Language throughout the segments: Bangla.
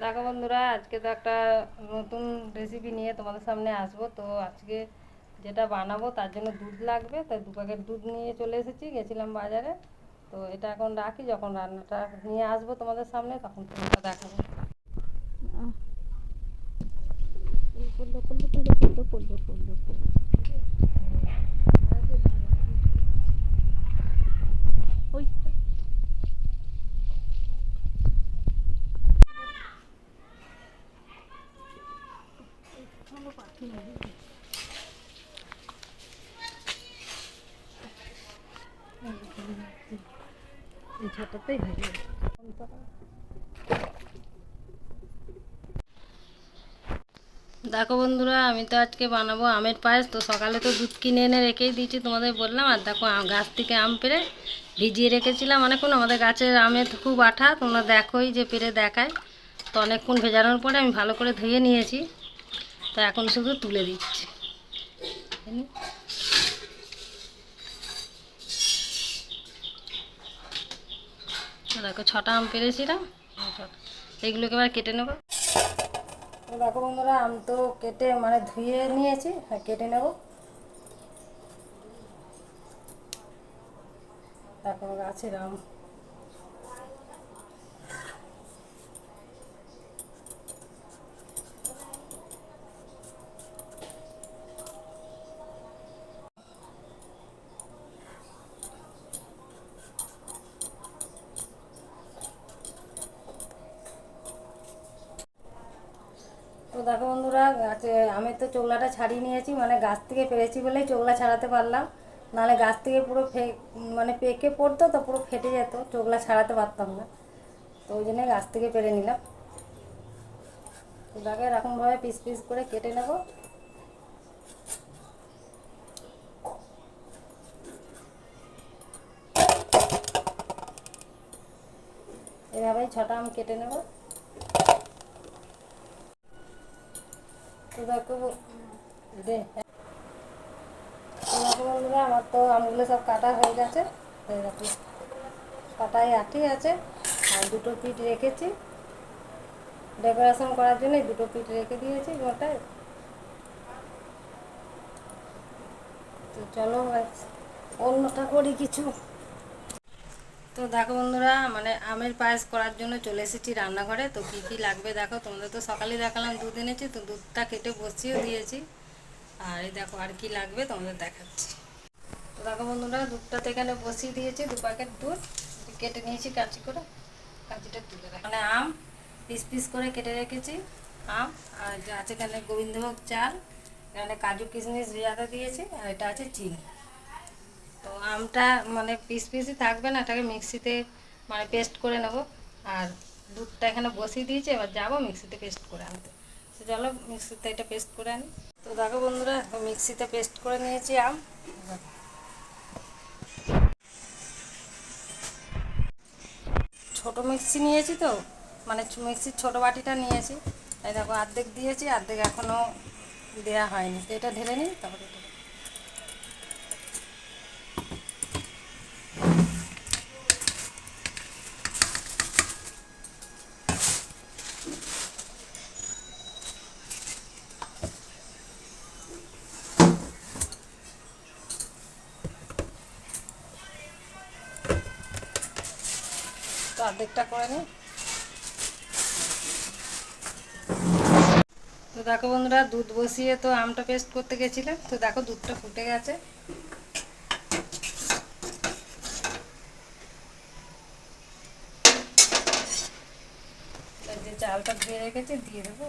দেখো বন্ধুরা, আজকে তো একটা নতুন রেসিপি নিয়ে তোমাদের সামনে আসবো। তো আজকে যেটা বানাবো তার জন্য দুধ লাগবে, তাই 2 প্যাকেট দুধ নিয়ে চলে এসেছি, গেছিলাম বাজারে। তো এটা এখন রাখি, যখন রান্নাটা নিয়ে আসবো তোমাদের সামনে তখন তোমাকে দেখাবো। এই ছোটতেই হয়ে যাবে। দেখো বন্ধুরা, আমি তো আজকে বানাবো আমের পায়েস। তো সকালে তো দুধ কিনে এনে রেখেই দিয়েছি, তোমাদের বললাম। আর দেখো, গাছ থেকে আম পেড়ে ভিজিয়ে রেখেছিলাম অনেকক্ষণ। আমাদের গাছের আমের খুব আঠা, তোমরা দেখোই যে পেড়ে দেখায়। তো অনেকক্ষণ ভেজানোর পরে আমি ভালো করে ধুয়ে নিয়েছি। তো এখন শুধু তুলে দিচ্ছি। দেখো, 6টা আম পেড়েছিলাম। এইগুলোকে এবার কেটে নেবো। দেখো বন্ধুরা, আম তো কেটে ধুয়ে নিয়েছি, কেটে নেব। দেখো গাছের আম। তো দেখো বন্ধুরা, গাছে আমের তো চোগলাটা ছাড়িয়ে নিয়েছি, গাছ থেকে পেরেছি বলেই চোগলা ছাড়াতে পারলাম। নাহলে গাছ থেকে পুরো পেকে পড়তো, তো পুরো ফেটে যেত, চোগলা ছাড়াতে পারতাম না। তো ওই জন্য গাছ থেকে পেরে নিলাম। তো দেখো, এরকমভাবে পিস পিস করে কেটে নেব। এভাবেই 6টা আম কেটে নেব। তো দেখো দে তো দেখো বন্ধুরা, আমার তো আমগুলো সব কাটা হয়ে গেছে। এই দেখো, কাটাই আটি আছে। আর 2টো পিঠ রেখেছি ডেকোরেশন করার জন্য, 2টো পিঠ রেখে দিয়েছি গোটায়। তো চলো অন্যটা করি কিছু। তো দেখো বন্ধুরা, আমের পায়েস করার জন্য চলে এসেছি রান্নাঘরে। তো কী কী লাগবে দেখো, তোমাদের তো সকালে দেখালাম দুধ এনেছি, তো দুধটা কেটে বসিয়েও দিয়েছি। আর এই দেখো আর কি লাগবে তোমাদের দেখাচ্ছি। তো দেখো বন্ধুরা, দুধটা তো এখানে বসিয়ে দিয়েছি, 2 প্যাকেট দুধ কেটে নিয়েছি কাঁচি করে। কাঁচিটা তুলে রাখ। আম পিস পিস করে কেটে রেখেছি আম। আর যা আছে এখানে গোবিন্দভোগ চাল, এখানে কাজু কিশমিশ ভেজাতে দিয়েছি, আর এটা আছে চিনি। তো আমটা পিস পিসই থাকবে না, এটাকে মিক্সিতে পেস্ট করে নেব। আর দুধটা এখানে বসিয়ে দিয়েছি, এবার যাবো মিক্সিতে পেস্ট করে আনতে। তো চলো মিক্সিতে এটা পেস্ট করে আনি। তো দেখো বন্ধুরা, মিক্সিতে পেস্ট করে নিয়েছি আম। ছোট মিক্সি নিয়েছি, তো মিক্সির ছোট বাটিটা নিয়েছি। এই দেখো, অর্ধেক দিয়েছি, অর্ধেক এখনও দেওয়া হয়নি। তো এটা ঢেলে নিই, তারপরে তো অর্ধেকটা করে নিই। তো দেখো বন্ধুরা, দুধ বসিয়ে তো আমটা পেস্ট করতে গেছিলাম। তো দেখো দুধটা ফুটে গেছে। যে চালটা ধুয়ে রেখেছি দিয়ে দেবো।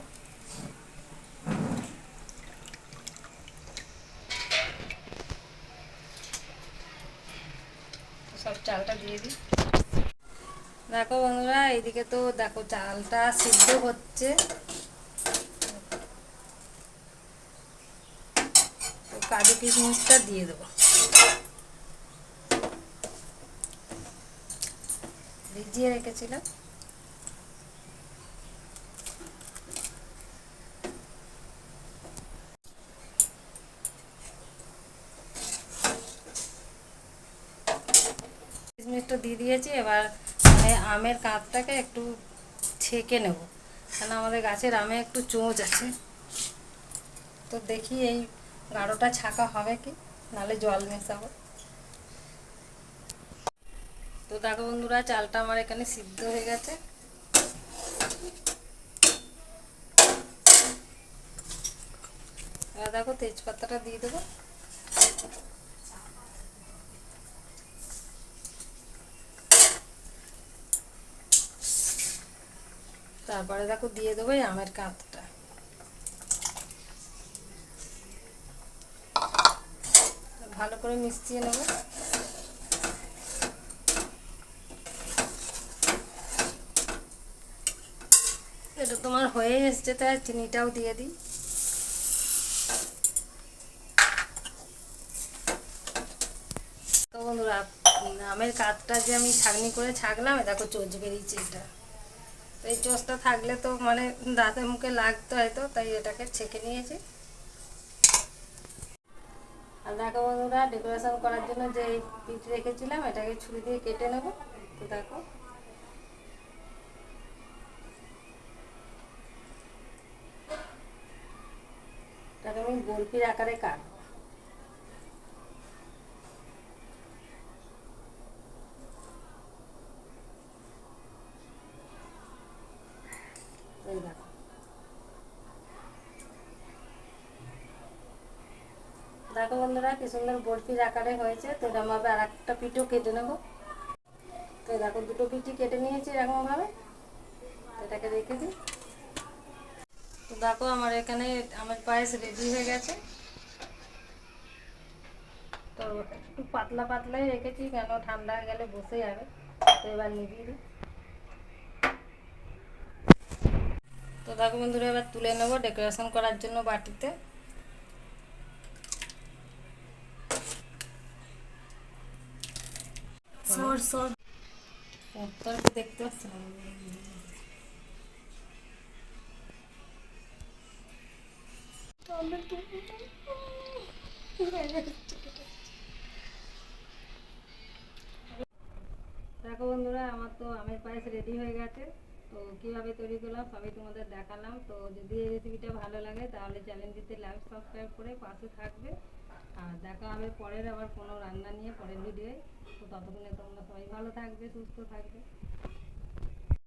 সব চালটা দিয়ে দিই। দেখো বন্ধুরা, এইদিকে তো দেখো চালটা সিদ্ধ হচ্ছে। তো কাজু কিশমিশটা দিয়ে দেবো, ভিজিয়ে রেখেছিলাম। কিশমিশটা দিয়ে দিয়েছি। এবার আমের কাঁধটাকে একটু ছেঁকে নেব। কেন আমাদের গাছের আমে একটু চোঁচ আছে, তো দেখি এই গাঢ়টা ছাকা হবে কি, নাহলে জল মেশাবো। তো দেখো বন্ধুরা, চালটা আমার এখানে সিদ্ধ হয়ে গেছে। এবার দেখো তেজপাতাটা দিয়ে দেবো। তারপরে দেখো দিয়ে দেবো এই আমের কাঁচটা। ভালো করে মিশিয়ে নেব। এটা তোমার হয়ে এসছে, তাই চিনিটাও দিয়ে দিই। তো বন্ধুরা, আমের কাঠটা যে আমি ছাঁকনি করে ছাঁকলাম, দেখো চোচ বেরিয়েছে এটা। তো এই চোচটা থাকলে তো মানে দাঁতে মুখে লাগতো হয়তো, তাই এটাকে ছেঁকে নিয়েছি। আর দেখো বন্ধুরা, ডেকোরেশন করার জন্য যে পিঠ রেখেছিলাম, এটাকে ছুরি দিয়ে কেটে নেব। তো দেখো, এটাকে আমি গোলপির আকারে কাটবো। এই দেখো, দেখো বন্ধুরা কি সুন্দর বরফির আকারে হয়েছে। তো এরকম ভাবে আর একটা পিঠও কেটে নেব। তো দেখো, দুটো পিঠই কেটে নিয়েছি এরকম ভাবে। এটাকে রেখে দিই। তো দেখো, আমার এখানে আমার পায়েস রেডি হয়ে গেছে। তো একটু পাতলা পাতলাই রেখেছি, কেন ঠান্ডা হয়ে গেলে বসে যাবে। তো এবার নিভিয়ে দিই। তো দেখো বন্ধুরা, এবার তুলে নেবো ডেকোরেশন করার জন্য বাটিতে। দেখতে পাচ্ছি না। দেখো বন্ধুরা, আমার তো আমের পায়েস রেডি হয়ে গেছে। তো কীভাবে তৈরি করলাম সবই তোমাদের দেখালাম। তো যদি এই রেসিপিটা ভালো লাগে তাহলে চ্যানেলটিতে লাইক সাবস্ক্রাইব করে পাশে থাকবে। আর দেখা হবে পরের আবার কোনো রান্না নিয়ে পরের ভিডিওয়ে। তো ততক্ষণে তোমরা সবাই ভালো থাকবে, সুস্থ থাকবে।